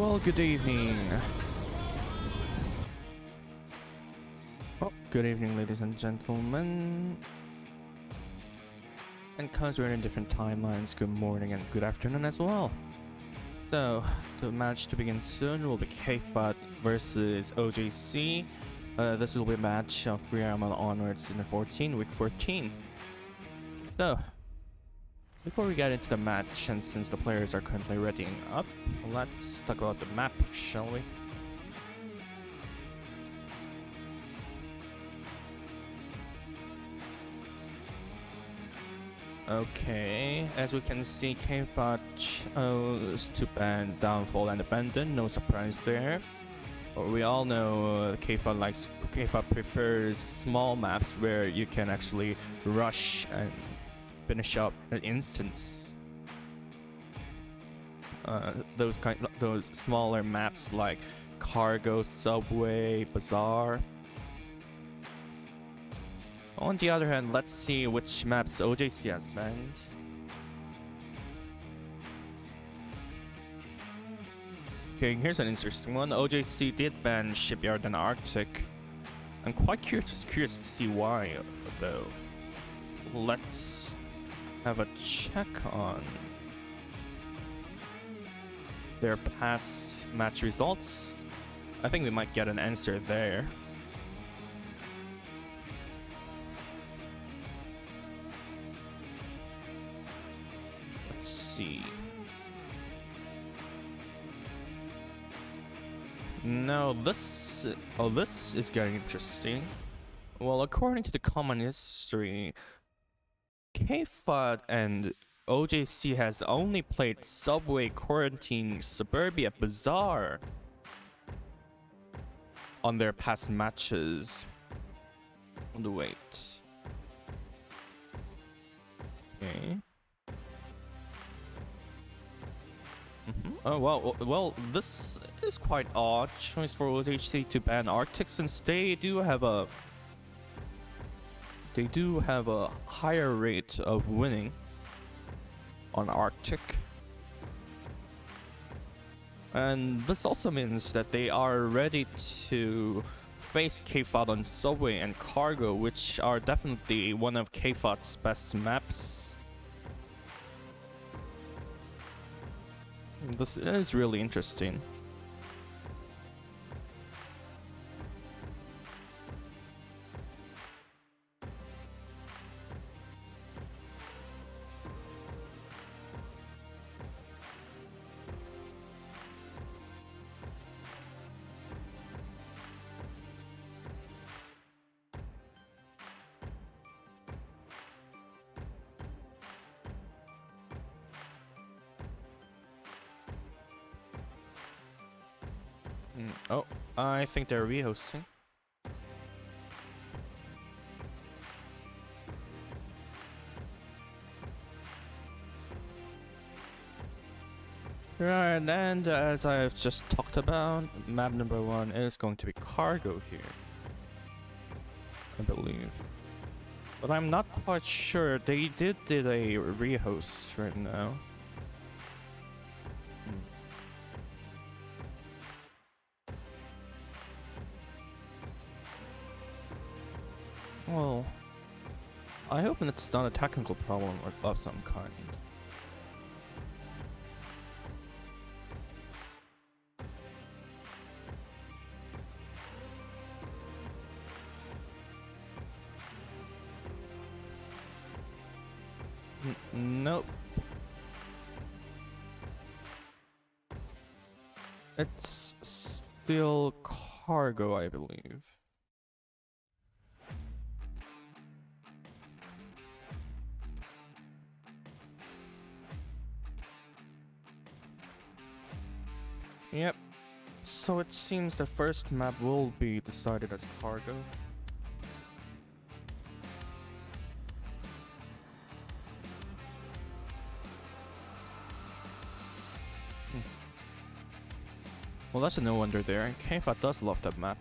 Well, good evening. Oh, good evening, ladies and gentlemen. And because we're in different timelines, good morning and good afternoon as well. So, the match to begin soon will be K-FOT versus OJC. This will be a match of VRML Onward Season 14, Week 14. So, before we get into the match, and since the players are currently readying up, let's talk about the map, shall we? Okay, as we can see, K-FOT chose to ban Downfall and Abandon, no surprise there. We all know K-FOT prefers small maps where you can actually rush and finish up an instance. Those smaller maps like Cargo, Subway, Bazaar. On the other hand, let's see which maps OJC has banned. Okay, here's an interesting one. OJC did ban Shipyard and Arctic. I'm quite curious to see why, though. Let's have a check on their past match results. I think we might get an answer there. Let's see. No, this is getting interesting. Well, according to the common history, K-FOT and OJC has only played Subway, Quarantine, Suburbia, Bazaar on their past matches. Wait. Okay. Oh well, this is quite odd choice for OJC to ban Arctic, since they do have a higher rate of winning on Arctic. And this also means that they are ready to face K-FOT on Subway and Cargo, which are definitely one of K-FOT's best maps. This is really interesting. Oh, I think they're rehosting. Right, and as I've just talked about, map number 1 is going to be Cargo here, I believe. But I'm not quite sure. They did a rehost right now. Well, I hope it's not a technical problem of some kind. Nope. It's still Cargo, I believe. Yep. So it seems the first map will be decided as Cargo. Well, that's a no wonder there. K-FOT does love that map.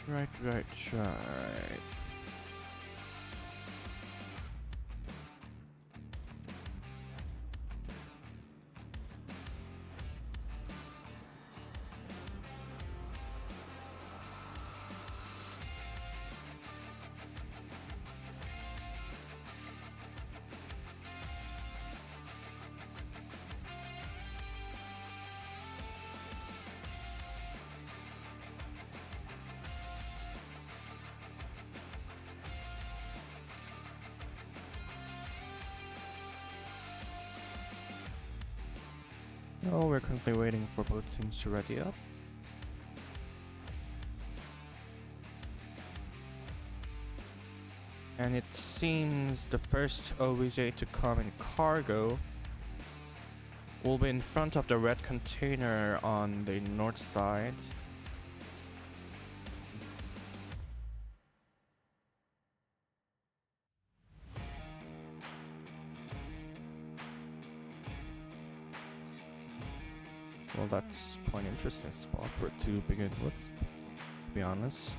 Right. Oh, we're currently waiting for both teams to ready up. And it seems the first OBJ to come in cargo will be in front of the red container on the north side. Well, that's quite an interesting spot for it to begin with, to be honest.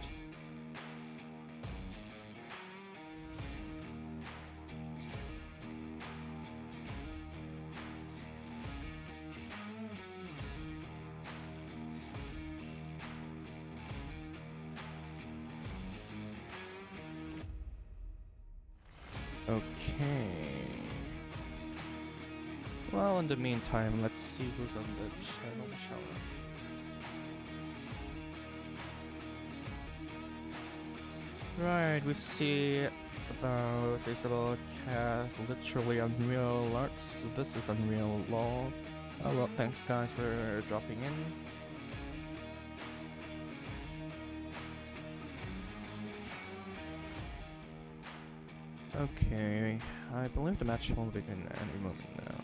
Okay. Well, in the meantime, let's see who's on the channel shower. Right, we see about Isabel Cat, literally Unreal Arts. So this is Unreal Law. Oh well, thanks guys for dropping in. Okay, I believe the match will begin any moment now.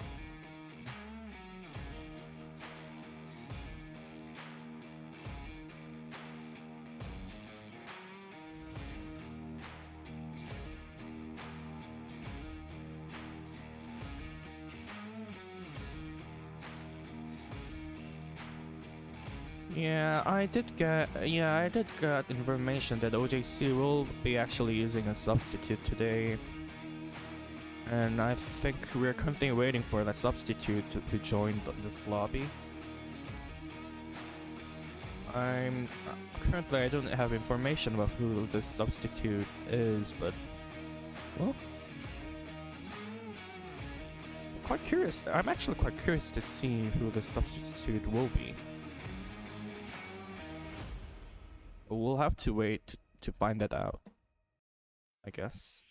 Yeah, I did get information that OJC will be actually using a substitute today. And I think we're currently waiting for that substitute to join this lobby. Currently I don't have information about who this substitute is, but well, quite curious. I'm actually quite curious to see who the substitute will be. But we'll have to wait to find that out, I guess.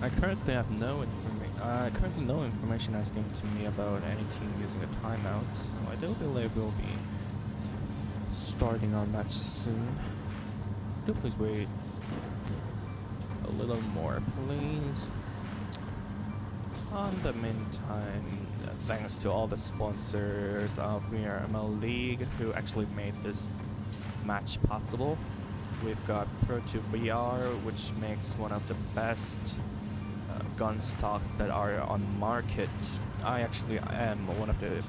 I currently have no information asking to me about any team using a timeout, so I do believe we'll be starting our match soon. Do please wait a little more, please. On the meantime, thanks to all the sponsors of VRML League who actually made this match possible. We've got Pro2 VR, which makes one of the best gun stocks that are on market. I actually am one of the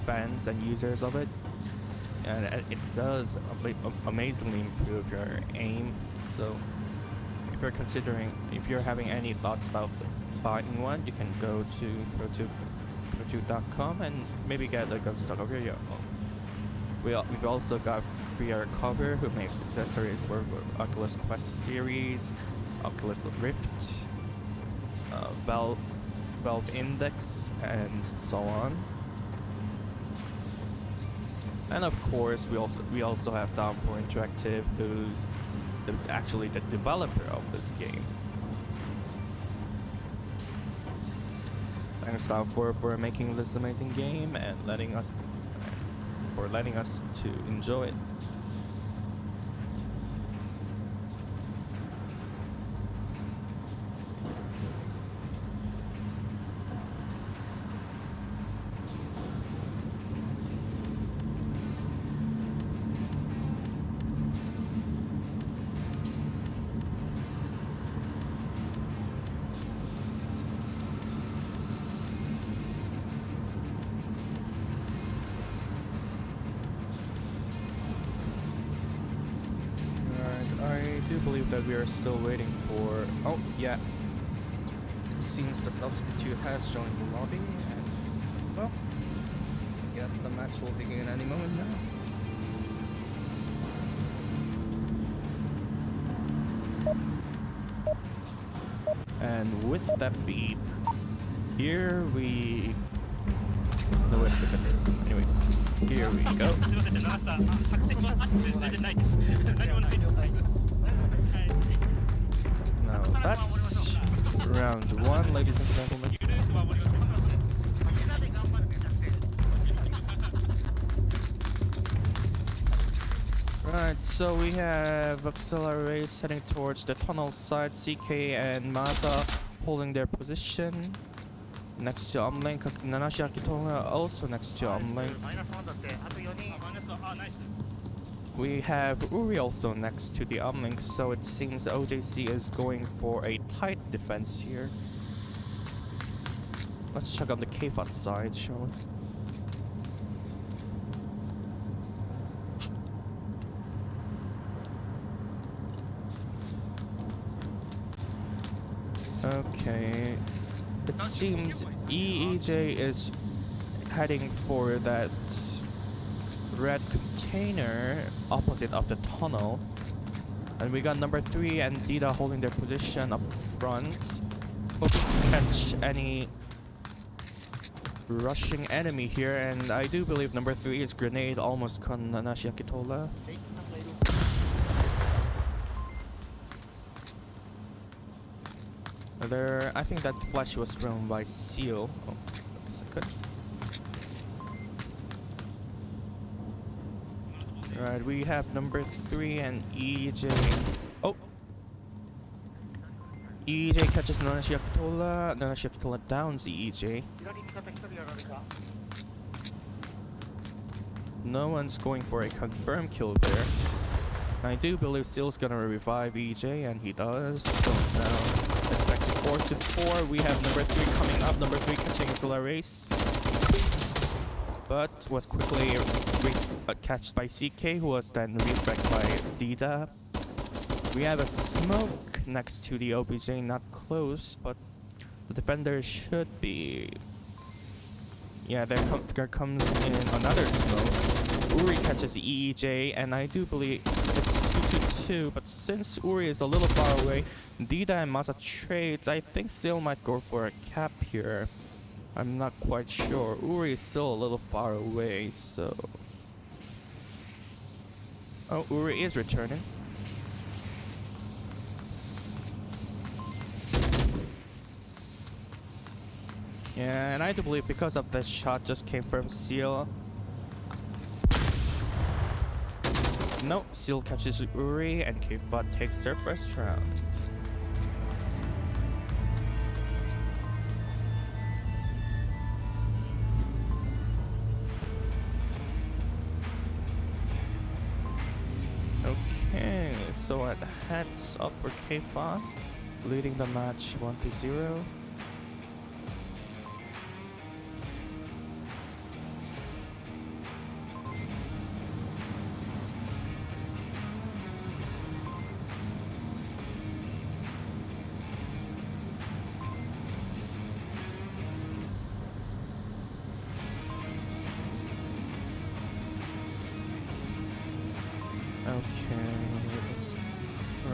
fans and users of it, and it does amazingly improve your aim. So if you're having any thoughts about buying one, you can go to pro2.com and maybe get a gun stock of your own, We've also got VR Cover, who makes accessories for Oculus Quest series, Oculus Rift, Valve Index, and so on. And of course, we also have Downpour Interactive, who's actually the developer of this game. Thanks Downpour for making this amazing game and letting us to enjoy it. I do believe that we are still waiting for... Oh, yeah. It seems the substitute has joined the lobby, and... well, I guess the match will begin any moment now. And with that beat, here we... No, wait a second. Anyway, here we go. Now that's round one, ladies and gentlemen. Right, so we have Accelerate heading towards the tunnel side, CK and Masa holding their position. Next to Omlink, Nanashi Akitoga also next to Omlink. We have Uri also next to the Omlink, so it seems OJC is going for a tight defense here. Let's check on the K-FOT side, shall we? Okay. It seems EEJ is heading for that red container opposite of the tunnel. And we got number 3 and Dida holding their position up front, hoping to catch any rushing enemy here. And I do believe number 3 is Grenade almost con Nanashi Akitola. I think that flash was thrown by Seal. Oh, that's good. Right, we have number 3 and EJ. Oh! EJ catches Nanashi Akitola. Nanashi Akitola downs EJ. No one's going for a confirmed kill there. I do believe Seal's gonna revive EJ, and he does. So now, expected 4 to 4. We have number 3 coming up. Number 3 catching Accelerace, but was quickly catched by CK, who was then refragged by Dida. We have a smoke next to the OBJ, not close, but the defender should be. Yeah, there comes in another smoke. Uri catches EEJ, and I do believe it's 2-2, but since Uri is a little far away, Dida and Masa trades. I think Seal might go for a cap here. I'm not quite sure. Uri is still a little far away, so... Oh, Uri is returning. Yeah, and I do believe because of that shot just came from Seal. No, Seal catches Uri and K-FOT takes their first round. Okay, so at heads up for K-FOT, leading the match 1-0. Okay,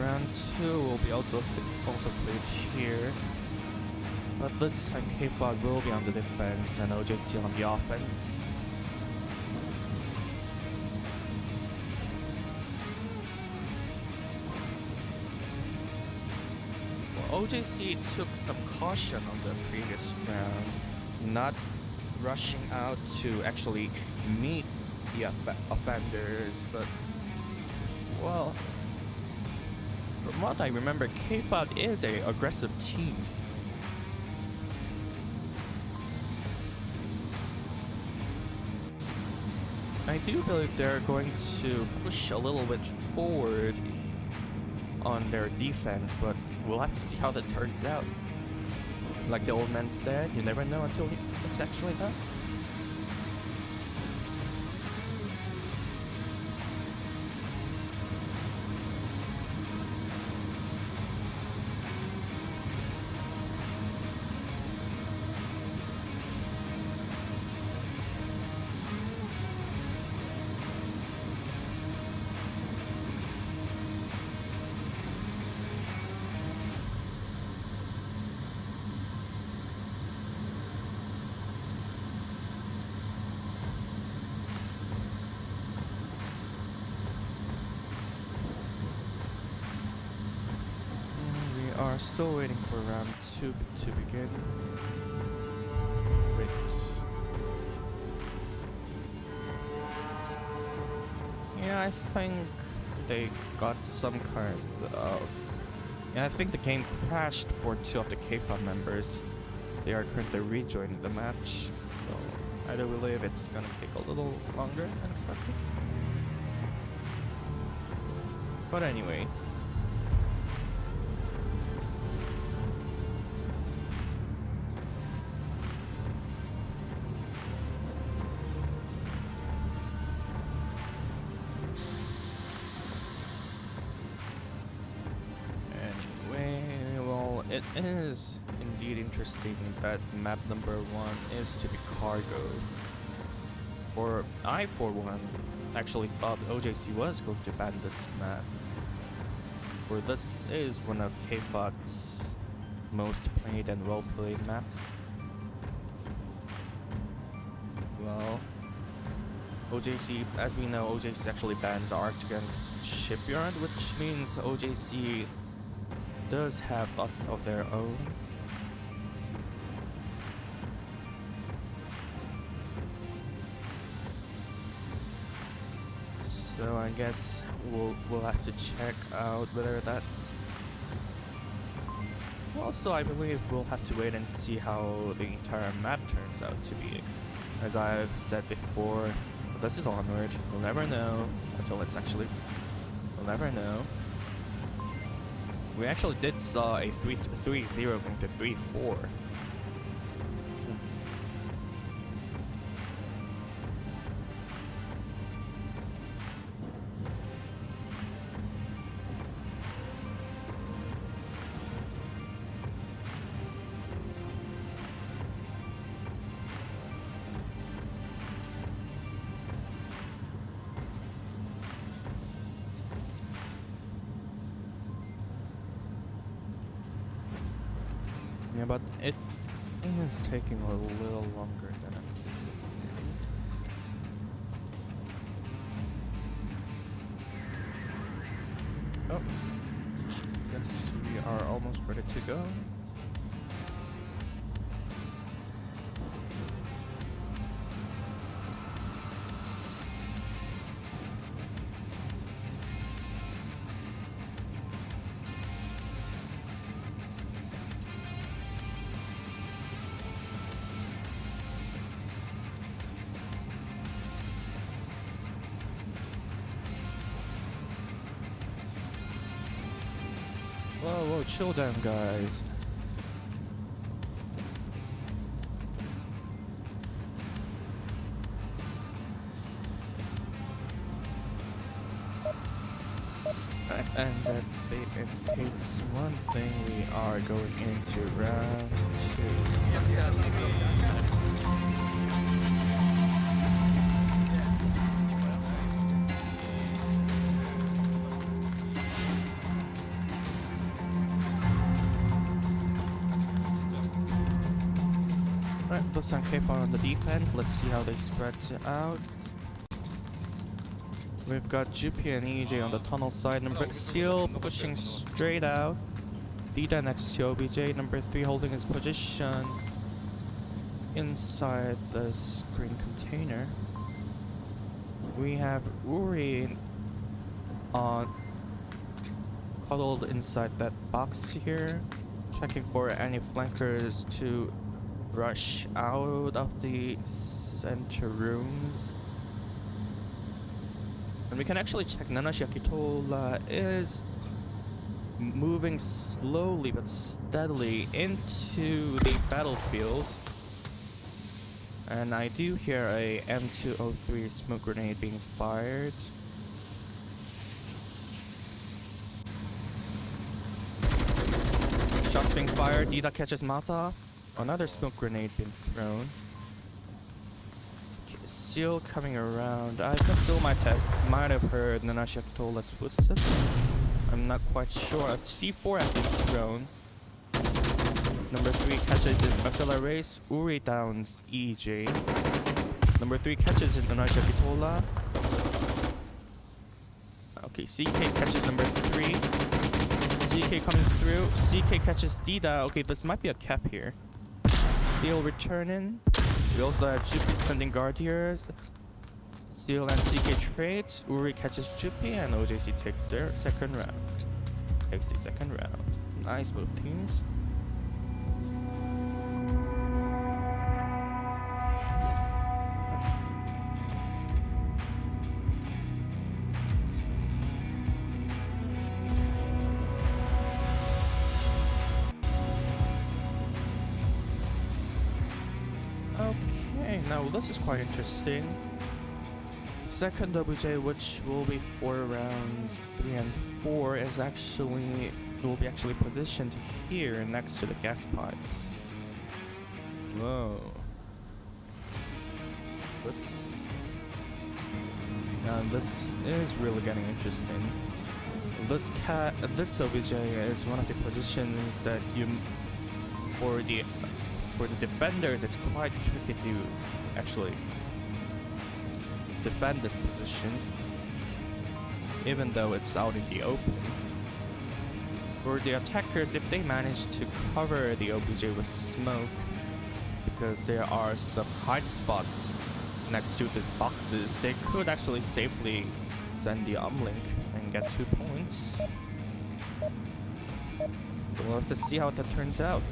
round 2 will be also played here. But this time K-FOT will be on the defense and OJC on the offense. Well, OJC took some caution on the previous round, not rushing out to actually meet the offenders, but well, from what I remember, K-FOT is an aggressive team. I do believe they're going to push a little bit forward on their defense, but we'll have to see how that turns out. Like the old man said, you never know until it's actually done. Are still waiting for round 2 to begin. Wait. Yeah, I think they got some kind of... Yeah, I think the game crashed for 2 of the K-FOT members. They are currently rejoining the match, so I do believe it's gonna take a little longer than expected. But anyway. It is indeed interesting that map number 1 is to be cargo. I, for one, actually thought OJC was going to ban this map. For this is one of K-FOT's most played and well-played maps. Well, OJC, as we know, OJC actually banned the Arc against Shipyard, which means OJC does have thoughts of their own. So I guess we'll have to check out whether that's... Also, I believe we'll have to wait and see how the entire map turns out to be. As I've said before, this is Onward. We'll never know until it's actually... We'll never know. We actually did saw a 3-0 going to 3-4. Yeah, but it is taking a little longer than anticipated. Oh, yes, we are almost ready to go. Whoa, chill down, guys. And that indicates one thing: we are going into round 2. Right, let's send K-FOT on the defense. Let's see how they spread it out. We've got Jupi and EJ on the tunnel side. Number Seal pushing straight out. Dida next to OBJ. Number 3 holding his position inside the screen container. We have Uri on huddled inside that box here, checking for any flankers to rush out of the center rooms. And we can actually check Nanashi Akitola is moving slowly but steadily into the battlefield. And I do hear a M203 smoke grenade being fired. Shots being fired, Dida catches Masa. Another smoke grenade being thrown. Seal coming around. I think Seal might have heard Nanashi Akitola's footsteps. I'm not quite sure. A C4 has been thrown. Number 3 catches in Axela Race. Uri downs EJ. Number 3 catches in Nanashi Akitola. Okay, CK catches number 3. CK coming through. CK catches Dida. Okay, this might be a cap here. Seal returning. We also have Jupi spending guard here. Seal and CK trades. Uri catches Jupi and OJC takes their second round. Takes the second round. Nice both teams. Okay, now this is quite interesting. Second OBJ, which will be for rounds 3 and 4, is actually will be positioned here next to the gas pipes. Whoa. This is really getting interesting. This OBJ is one of the positions that for the defenders, it's quite tricky to actually defend this position, even though it's out in the open. For the attackers, if they manage to cover the OBJ with smoke, because there are some hide spots next to these boxes, they could actually safely send the uplink and get 2 points. We'll have to see how that turns out.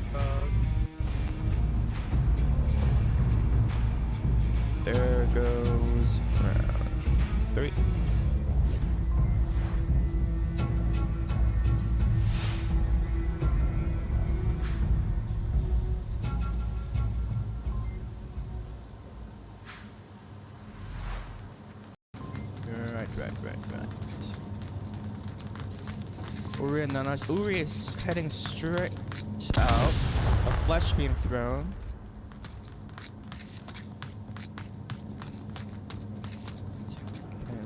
There goes round 3. Right. Uri and Nanashi. Uri is heading straight out. A flash being thrown.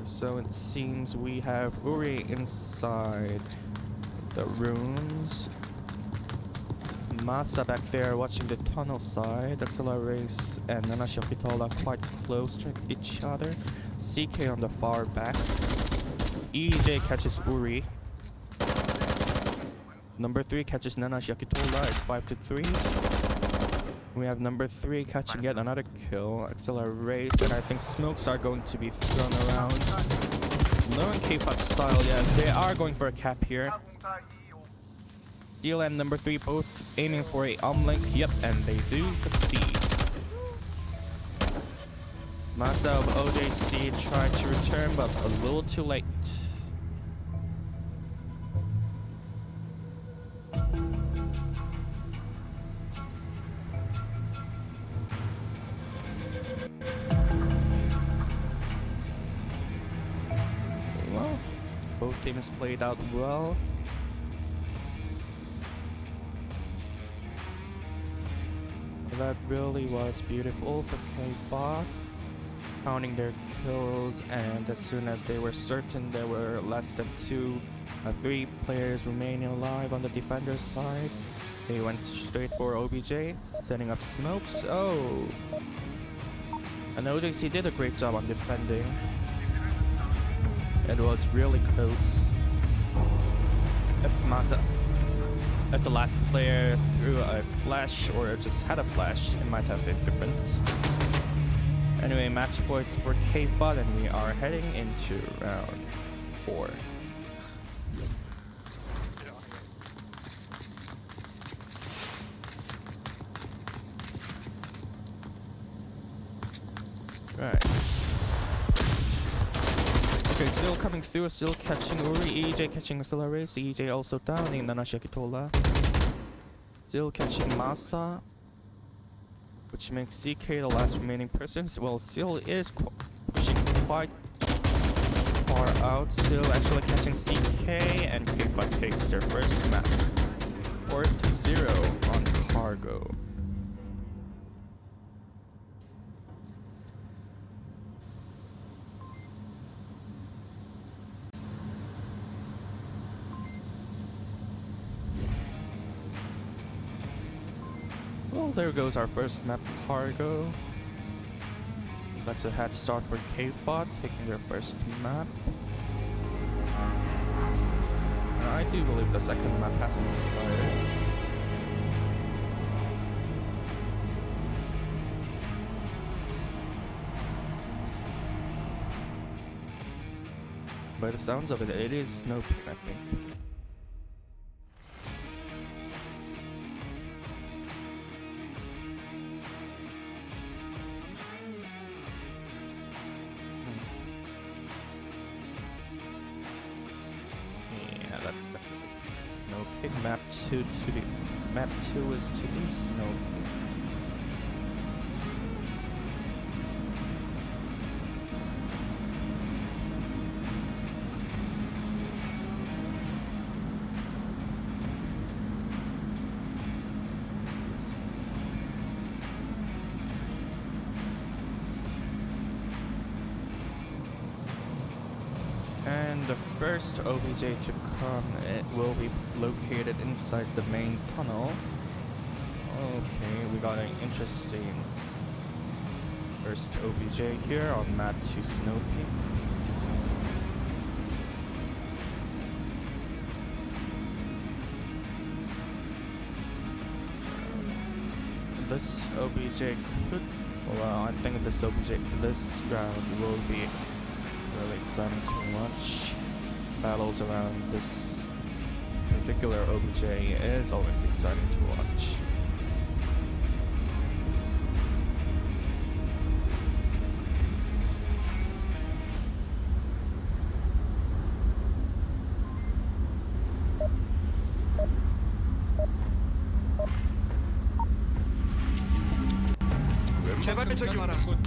So it seems we have Uri inside the rooms. Masa back there watching the tunnel side. Axela Race and Nanashi Akitola quite close to each other. CK on the far back. EJ catches Uri. Number 3 catches Nanashi Akitola. It's 5-3. We have number 3 catching yet another kill. Axela Race, and I think smokes are going to be thrown around. No in K-FOT style yet. They are going for a cap here. Steel and number 3 both aiming for a uplink. Yep, and they do succeed. Master of OJC tried to return, but a little too late. Well, both teams played out well. That really was beautiful for K-FOT. Counting their kills, and as soon as they were certain there were less than 3 players remaining alive on the defender's side, They went straight for OBJ, setting up smokes. Oh! And OJC did a great job on defending. It was really close. If the last player threw a flash or just had a flash, it might have been different. Anyway, match point for K-FOT, and we are heading into round 4. Right. Okay, still coming through, still catching Uri, EJ catching Accelerates, EJ also downing Nanashakitola. Still catching Masa, which makes CK the last remaining person. Well, still is pushing quite far out, still actually catching CK, and K-FOT takes their first map. 4-0 on Cargo. Well, there goes our first map, Cargo. That's a head start for K-FOT, taking their first map. I do believe the second map has been decided. By the sounds of it, it is Snow Peak, I think. That's definitely Snow Peak. Map 2 is to be Snow Peak. And the first OBJ to come, it will be located inside the main tunnel. Okay, we got an interesting first OBJ here on map 2 Snow Peak. This OBJ could, well, I think this round will be really exciting to watch. Battles around this particular OBJ is always exciting to watch.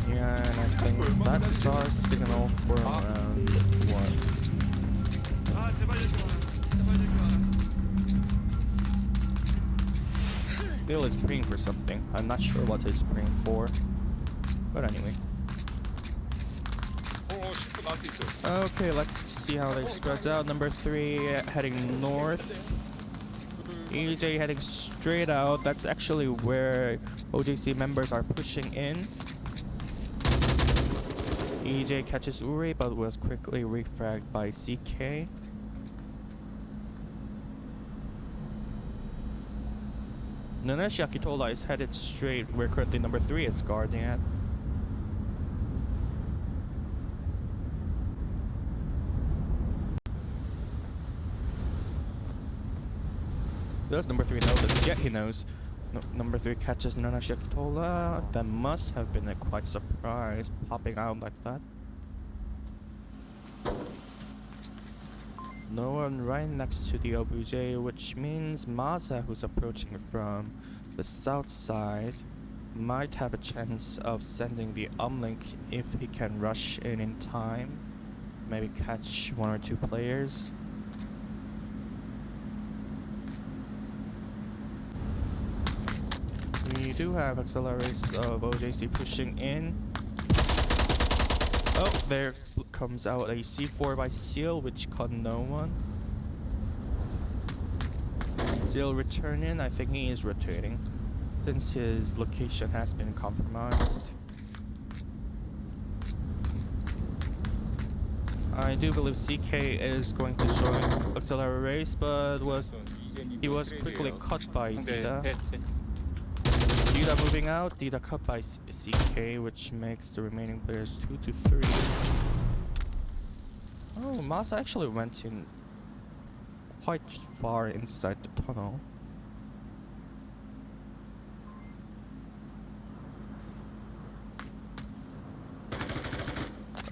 Yeah, and I think that's our signal for round 1. Phil is praying for something. I'm not sure what he's praying for. But anyway. Okay, let's see how they spreads out. Number 3 heading north. EJ heading straight out. That's actually where OJC members are pushing in. EJ catches Uri but was quickly refragged by CK. Naneshi Akitola is headed straight where currently number 3 is guarding at. Does number 3 know this? Yeah, he knows. Number 3 catches Naneshi Akitola. That must have been a quite surprise, popping out like that. No one right next to the OBJ, which means Maza, who's approaching from the south side, might have a chance of sending the uplink if he can rush in time. Maybe catch 1 or 2 players. We do have accelerators of OJC pushing in. Oh, there comes out a C4 by Seal, which caught no one. Still returning. I think he is rotating since his location has been compromised. I do believe CK is going to join auxiliary race, but he was quickly cut by Dida. Dida moving out, Dida cut by CK, which makes the remaining players 2 to 3. Oh, Masa actually went in quite far inside the tunnel.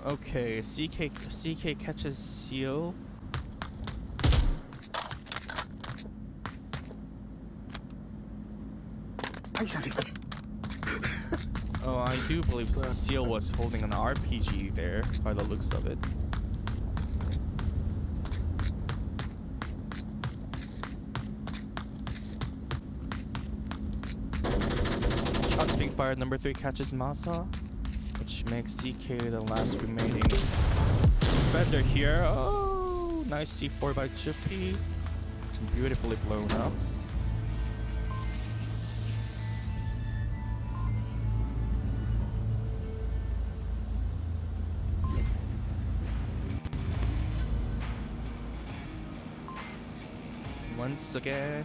Okay, CK catches Seal. Oh, I do believe Seal was holding an RPG there, by the looks of it. Shots being fired, number 3 catches Masa, which makes CK the last remaining defender here. Oh, nice C4 by Chippy. Beautifully blown up. Once again,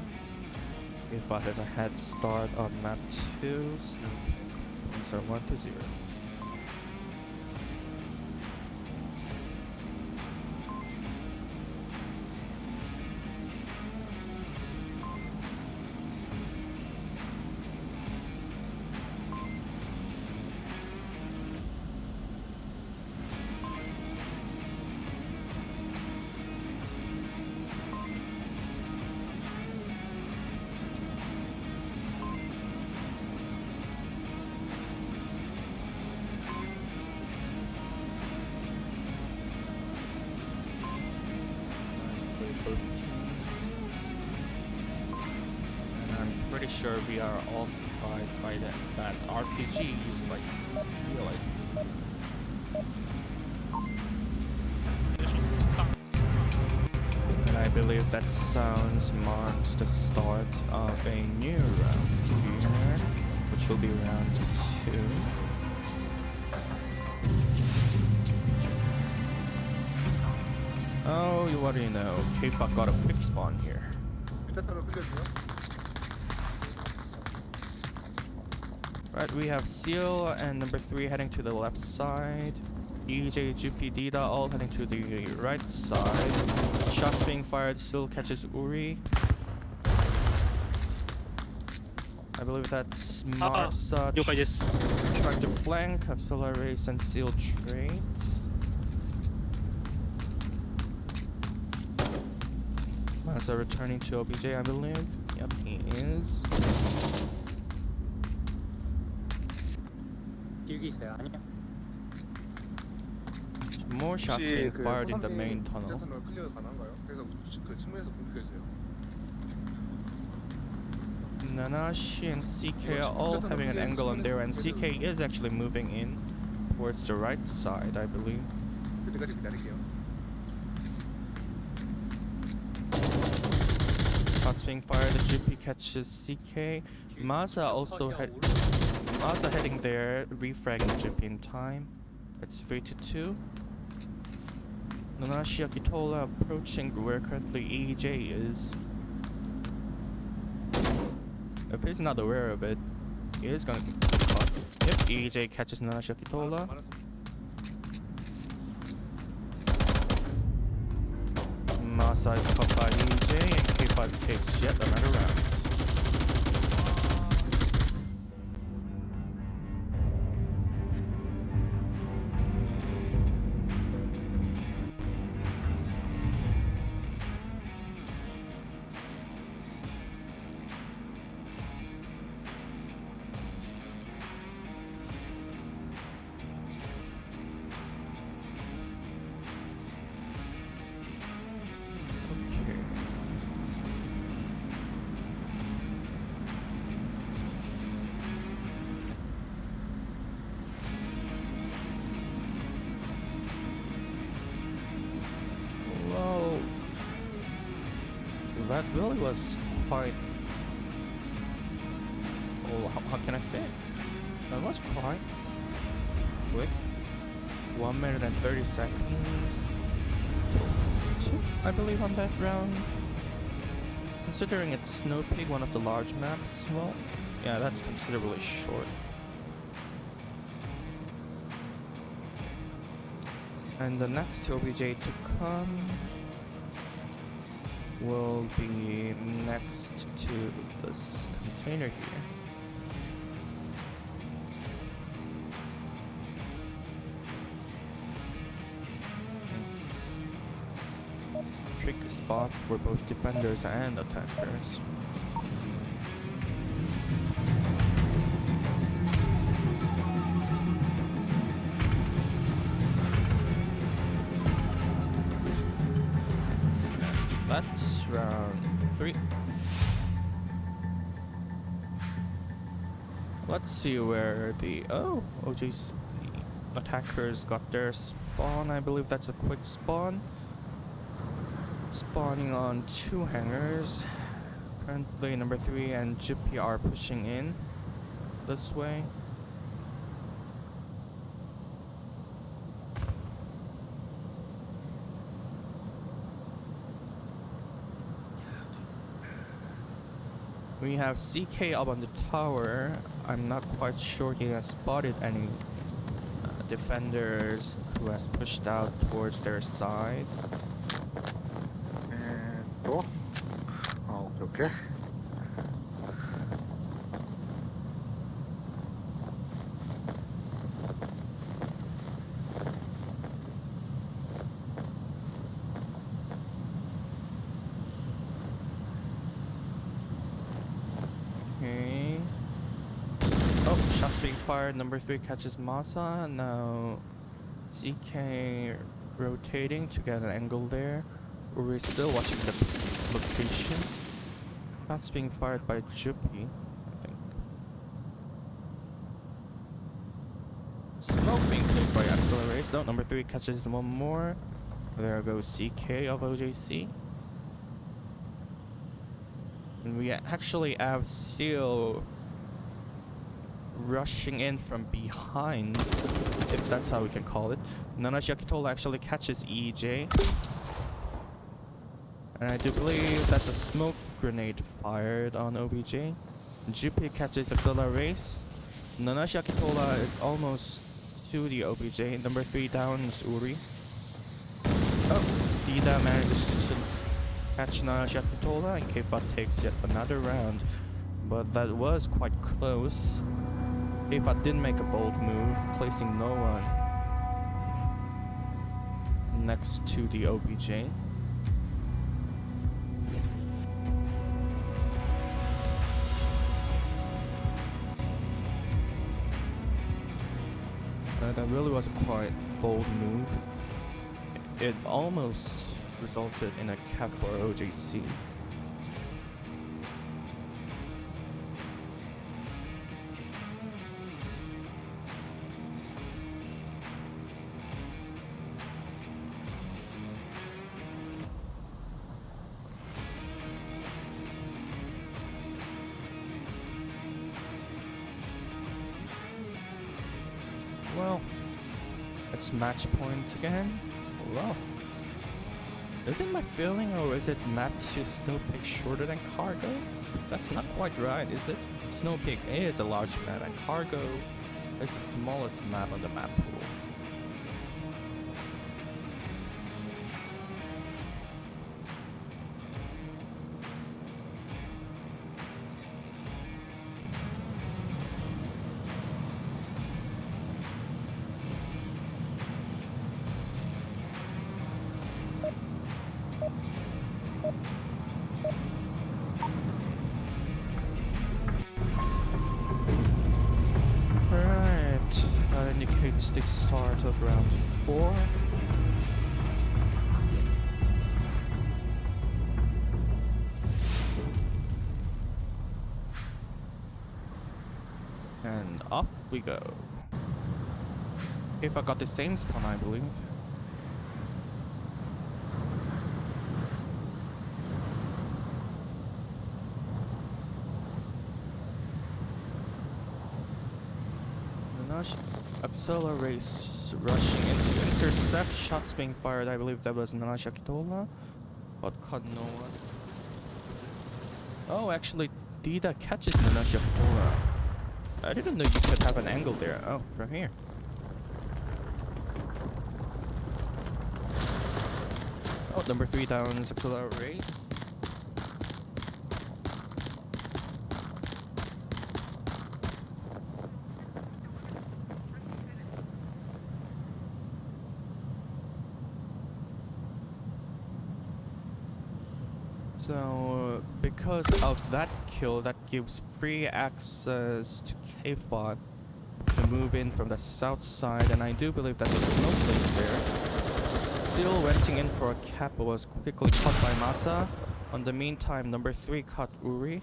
K-FOT has a head start on map 2, so points are 1 to 0. And I'm pretty sure we are all surprised by that RPG used by Seal. And I believe that sounds marks the start of a new round here, which will be round 2. Oh, what do you know? K-FOT got a quick spawn here. Right, we have Seal and number 3 heading to the left side. EJ, Jupi, Dida all heading to the right side. Shots being fired, Seal catches Uri. I believe that's Marsa trying to flank, accelerate and Seal trades. Marsa returning to OBJ, I believe. Yep, he is. More shots being fired in the main tunnel. Nanashi and CK are all having an angle on there, and CK is actually moving in towards the right side, I believe. Shots being fired, the GP catches CK. Masa also heading there, refragging GP in time. It's 3 to 2. Nanashi Akitola approaching where currently EJ is. If he's not aware of it, he is gonna be caught. If EJ catches Nanashi Akitola. Masa is caught by EJ and K-FOT takes yet another round. That really was quite. Oh, how can I say it? That was quite quick. 1 minute and 30 seconds. Two, I believe, on that round. Considering it's Snow Peak, one of the large maps, well, yeah, that's considerably short. And the next OBJ to come will be next to this container here. Tricky spot for both defenders and attackers. That's round 3. Let's see where the OJC attackers got their spawn. I believe that's a quick spawn. Spawning on 2 hangars. Currently number 3 and GP are pushing in this way. We have CK up on the tower. I'm not quite sure he has spotted any defenders who has pushed out towards their side. Oh, okay. Okay. Oh, shots being fired. Number 3 catches Masa. Now CK rotating to get an angle there. We're still watching the location. Shots being fired by Juppy, I think. Smoke being placed by Accelerate. No, number 3 catches one more. There goes CK of OJC. And we actually have Seal rushing in from behind, if that's how we can call it. Nanashi Akitola actually catches EJ. And I do believe that's a smoke grenade fired on OBJ. GP catches Accelerace. Nanashi Akitola is almost to the OBJ. Number 3 downs Uri. Oh, Dida manages to catch Nanashi Akitola, and K-FOT takes yet another round. But that was quite close. K-FOT didn't make a bold move, placing no one next to the OBJ. That really was a quite bold move. It almost resulted in a cap for OJC. Well, it's match point again. Well, is it my feeling, or is it map to Snowpeak shorter than Cargo? That's not quite right, is it? Snowpeak is a large map and Cargo is the smallest map on the map pool. Indicates the start of round 4. And up we go. If I got the same spawn, I believe. Nanash accelerates, rushing into intercept. Shots being fired. I believe that was Nanash Akitola, but caught no one. Oh, actually, Dida catches Nanash Akitola. I didn't know you could have an angle there. Oh, from here. Oh, number 3 downs, accelerate. So, because of that kill, that gives free access to K-FOT to move in from the south side, and I do believe that there's no place there. Still renting in for a cap, but was quickly caught by Masa. On the meantime, number 3 caught Uri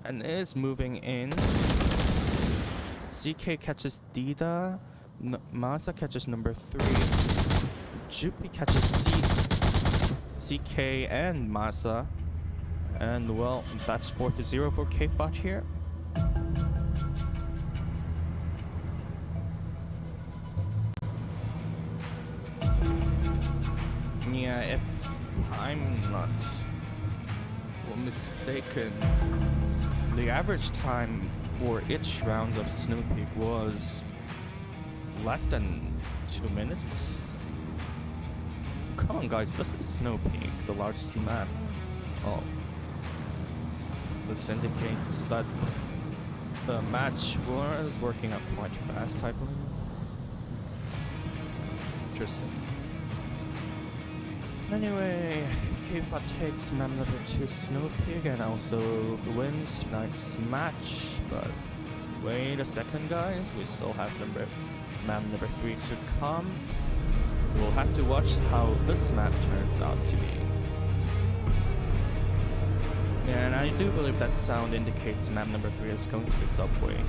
and is moving in. CK catches Dida. Masa catches number 3. Jupi catches CK and Masa. And well, that's 4-0 for K-FOT here. Yeah, if I'm not mistaken, the average time for each rounds of Snow Peak was less than 2 minutes. Come on guys, this is Snow Peak, the largest map. Oh. This indicates that the match was working up quite fast, I believe. Interesting. Anyway, K-FOT takes map number 2 Snow Peak and also wins tonight's match. But wait a second guys, we still have map number 3 to come. We'll have to watch how this map turns out to be. And I do believe that sound indicates map number 3 is going to the subway.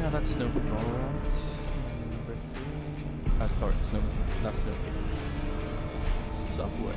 Yeah, that's Snow Peak alright. Number 3. Sorry, not Snow Peak. Subway.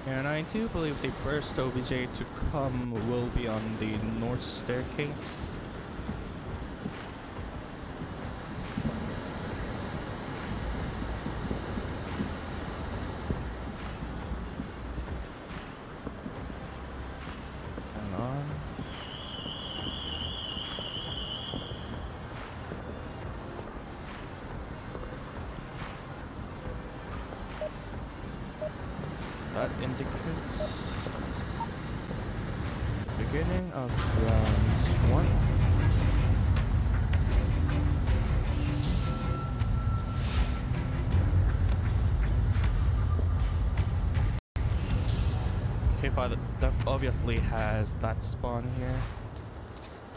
And I do believe the first OBJ to come will be on the north staircase. Hang on. That indicates beginning of round 1. K-FOT that obviously has that spawn here.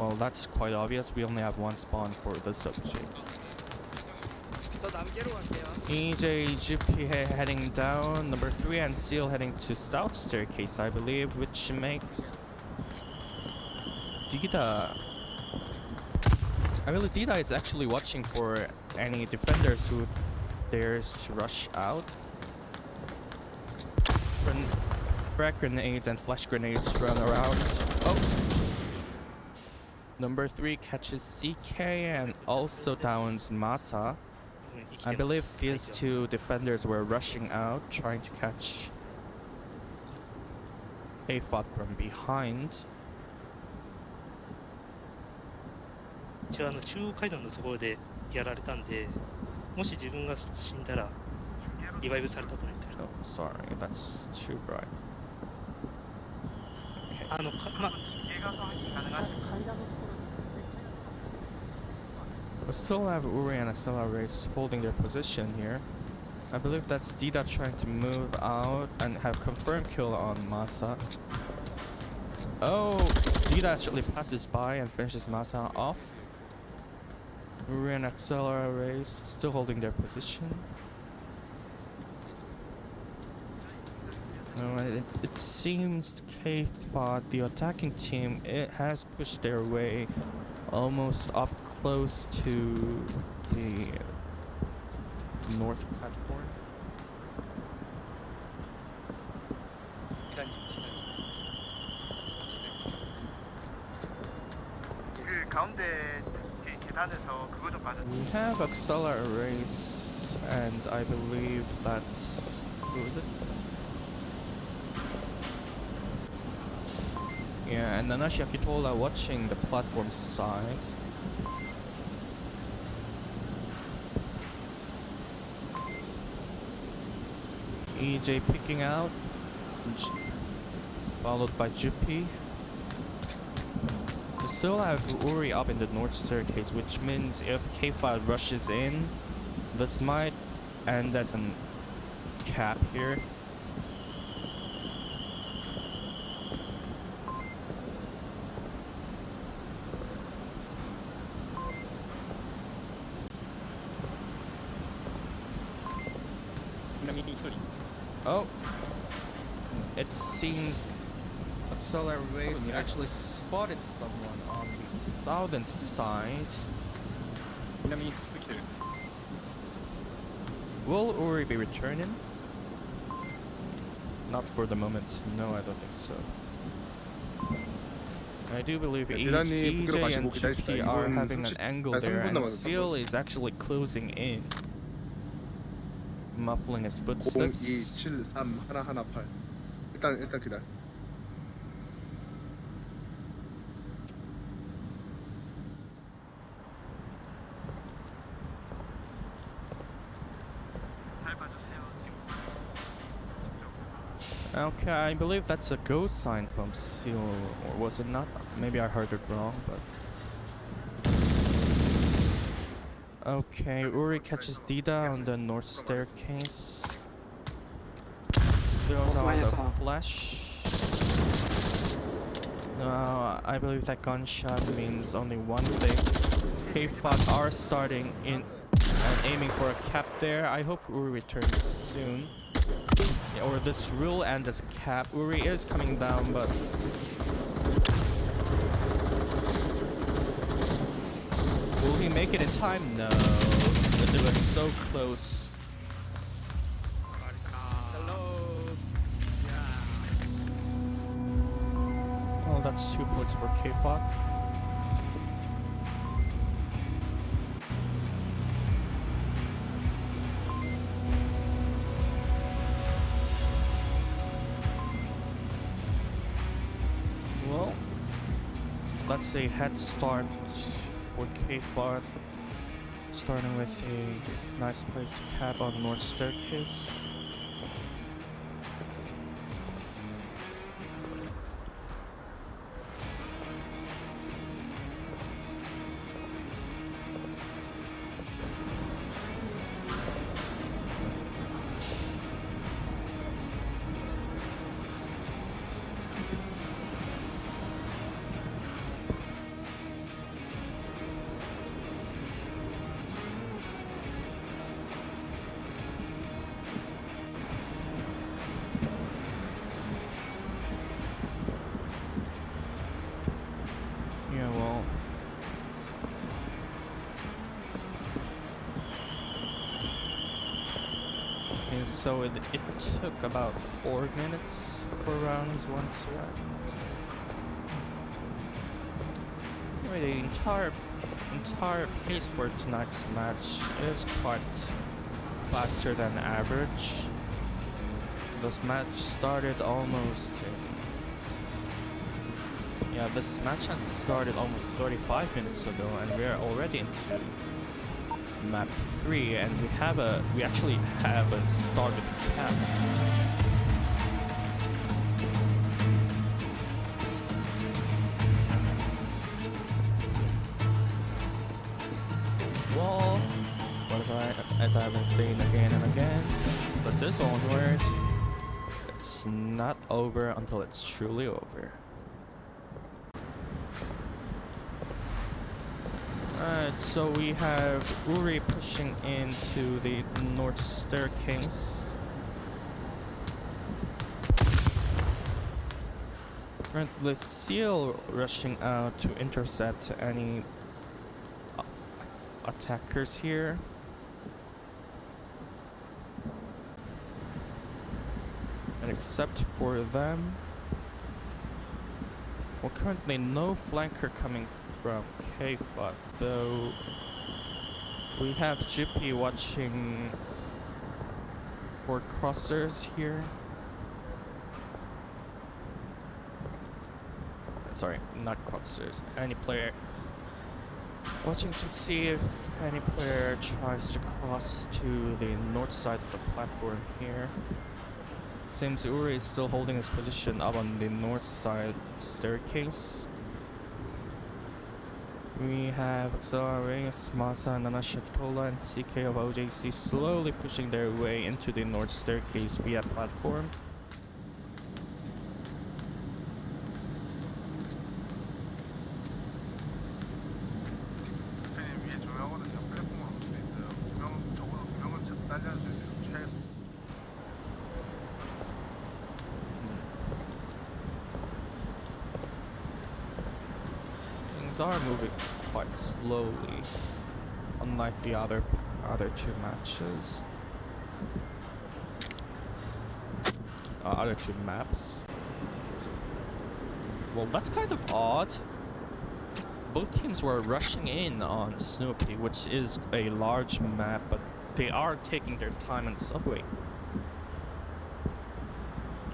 Well, that's quite obvious. We only have one spawn for this subject. EJ GP heading down, number 3 and Seal heading to south staircase, I believe, which makes Dida. I believe Dida is actually watching for any defenders who dares to rush out. Frag grenades and flash grenades run around. Oh! Number 3 catches CK and also downs Masa. I believe these two defenders were rushing out, trying to catch K-FOT from behind. 一応中央階段のところでやられたんで、もし自分が死んだらリバイブされたと言ってる。 Oh, sorry, that's too bright. Okay. あのかまあ映画館に流して We still have Uri and Axela Race holding their position here. I believe that's Dida trying to move out and have confirmed kill on Masa. Oh, Dida actually passes by and finishes Masa off. Uri and Axela Race still holding their position. No, it seems K-FOT, the attacking team, it has pushed their way almost up close to the north platform. 그 가운데 계단에서 그거 좀 봐줘. We have Axela Race, and I believe that's... who is it? Yeah, and Nanashi Akitola watching the platform side. EJ picking out, followed by Juppie. We still have Uri up in the north staircase, which means if K-FOT rushes in, this might end as a cap here. Oh, it seems Axela Race actually spotted someone on the southern side. Will Uri be returning? Not for the moment. No, I don't think so. I do believe 네, 대단히 부끄러 EJ and 가시고 기다리시다. GP are 2분 having 30, an angle 아, there, 3분 and 남았어. Seal is actually closing in, muffling his footsteps. 0273118. 일단 기다려. Okay, I believe that's a go sign from Seal, or was it not? Maybe I heard it wrong, but... Okay, Uri catches Dida on the north staircase. Throws out a flash. No, I believe that gunshot means only one thing. K-FOT are starting in and aiming for a cap there. I hope Uri returns soon. Yeah, or this will end as a cap. Uri is coming down, but... will he make it in time? No. But it was so close. Well, that's 2 points for K-FOT. Well, that's a head start for K-FOT. Starting with a nice place to cap on North Staircase. Yeah, well... and so it took about 4 minutes for rounds 1 to end. Anyway, the entire pace for tonight's match is quite faster than average. This match started almost... yeah, this match has started almost 35 minutes ago, and we are already into map 3, and we actually have a started cap. Well, as I've been saying again and again, this is Onward. It's not over until it's truly over. Alright, so we have Uri pushing into the north staircase. Currently, Seal rushing out to intercept any attackers here. And except for them, well, currently no flanker coming from K-FOT, though we have GP watching for crossers here. Sorry, not crossers. Any player watching to see if any player tries to cross to the north side of the platform here. Seems Uri is still holding his position up on the north side staircase. We have Reyes, Masa, Nana Shevtola, and CK of OJC slowly pushing their way into the north staircase via platform. Things are moving quite slowly, unlike the other two matches. Other two maps. Well, that's kind of odd. Both teams were rushing in on Snoopy, which is a large map, but they are taking their time on subway.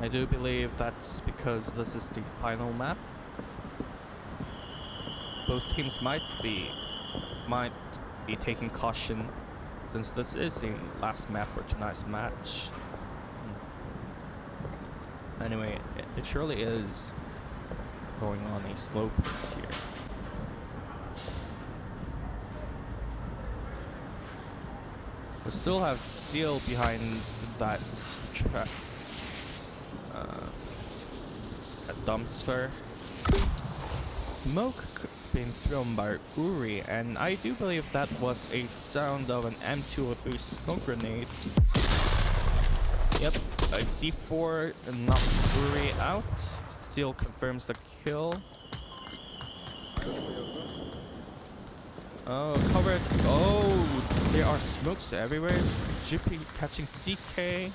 I do believe that's because this is the final map. Both teams might be taking caution, since this is the last map for tonight's match. Anyway, it surely is going on a slow pace here. We still have Seal behind that trap, a dumpster. Smoke being thrown by Uri, and I do believe that was a sound of an M203 smoke grenade. Yep, a C4 knocks Uri out. Seal confirms the kill. Oh, covered. Oh, there are smokes everywhere. GP catching CK.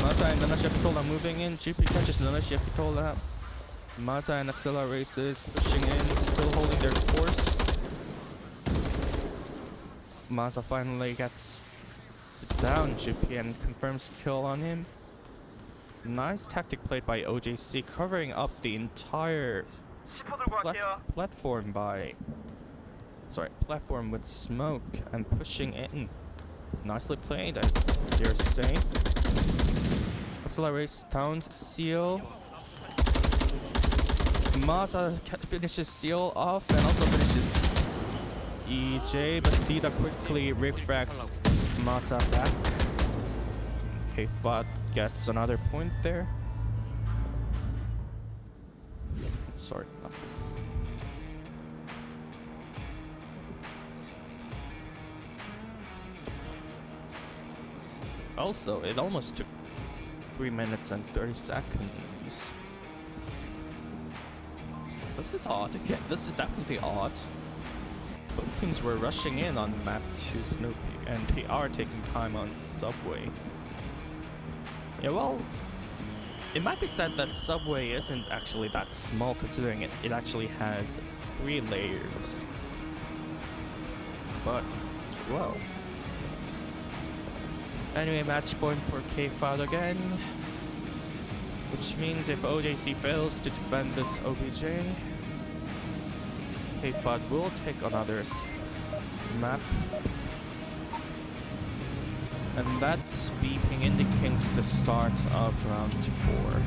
Maza and Nana Shevtola moving in. GP catches Nana Shevtola. Maza and Axela races pushing in, still holding their course. Maza finally gets down GP and confirms kill on him. Nice tactic played by OJC, covering up the entire platform with smoke and pushing in. Nicely played, I dare say. Accelerates down Seal. Maza finishes Seal off and also finishes EJ, but Dida quickly refracts Maza back. K-FOT gets another point there. Sorry about this. Also, it almost took 3 minutes and 30 seconds. This is odd. Yeah, this is definitely odd. Both teams were rushing in on map 2 Snoopy, and they are taking time on subway. Yeah, well, it might be said that subway isn't actually that small, considering it actually has 3 layers. But, well. Anyway, match point for K-FOT again. Which means if OJC fails to defend this OBJ, K-FOT will take another map. And that beeping indicates the start of round 4.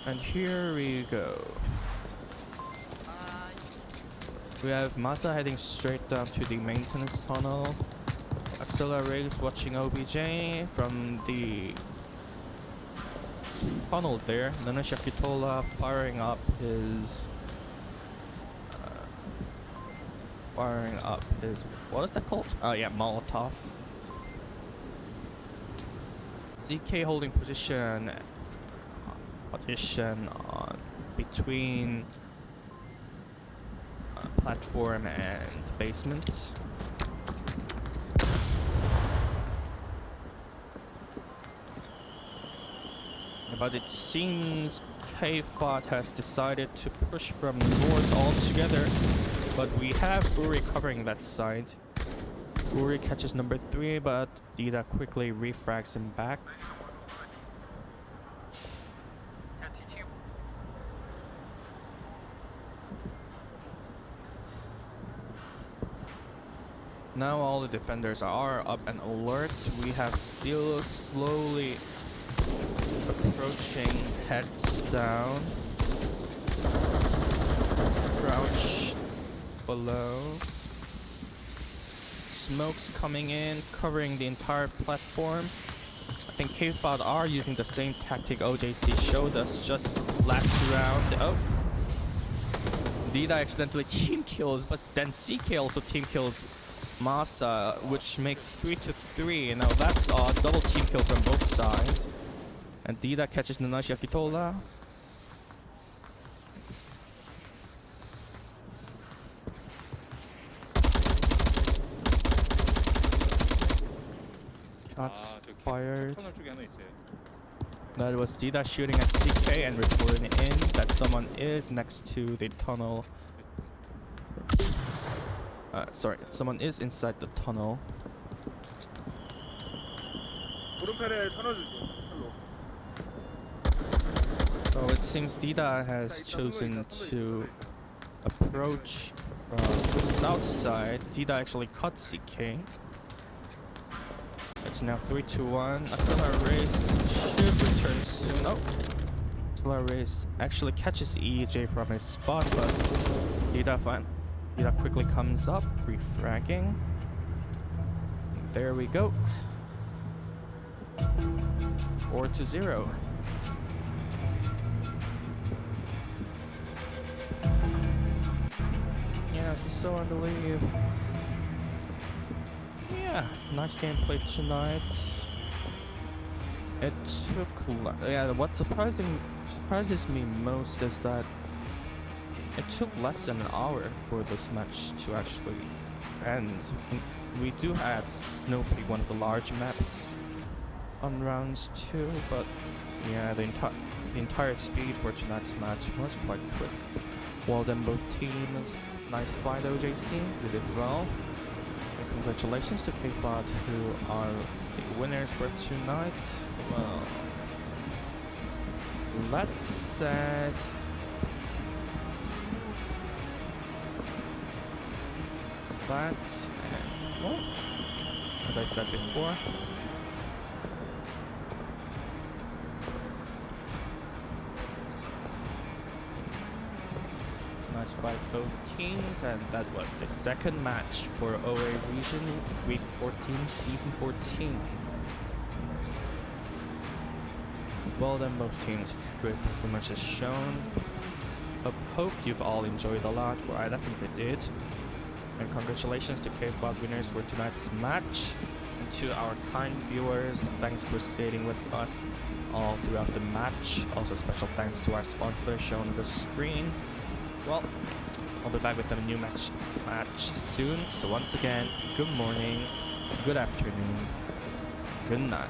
And here we go. We have Masa heading straight down to the maintenance tunnel. Accelerates watching OBJ from the tunnel there. Nanashakitola firing up his what is that called? Oh yeah, Molotov. ZK holding position on between platform and basement. But it seems K-FOT has decided to push from north altogether. But we have Uri covering that side. Uri catches number 3, but Dida quickly refrags him back. Now all the defenders are up and alert. We have Seal slowly approaching, heads down. Crouch below. Smoke's coming in, covering the entire platform. I think K-FOT are using the same tactic OJC showed us just last round. Oh. Dida accidentally team kills, but then CK also team kills Masa, which makes 3-3. Now that's a double team kill from both sides. And Dida catches Nanashi Akitola. Shots fired. That was Dida shooting at CK and reporting in that someone is next to the tunnel. Sorry, someone is inside the tunnel. 오른편에 터널주세요. 헬로. So it seems Dida has chosen to approach from the south side. Dida actually cut CK. It's now 3-1. Accelerate Race should return soon. Oh! Accelerate Race actually catches EJ from his spot, but Dida quickly comes up, refragging. There we go. 4-0. Yeah, so I believe. Yeah, nice gameplay tonight. It took what surprises me most is that it took less than an hour for this match to actually end. We do have Snow Peak, one of the large maps, on rounds 2, but yeah, the entire speed for tonight's match was quite quick. Well done both teams. Nice fight OJC, you did well. And congratulations to K-FOT, who are the winners for tonight. Well, let's set that, and well, as I said before, nice fight both teams, and that was the second match for OA Region Week 14, Season 14. Well done both teams, great performances shown. Hope you've all enjoyed a lot, well I definitely did. And congratulations to K-FOT winners for tonight's match. And to our kind viewers, thanks for staying with us all throughout the match. Also special thanks to our sponsor shown on the screen. Well, I'll be back with a new match soon. So once again, good morning, good afternoon, good night.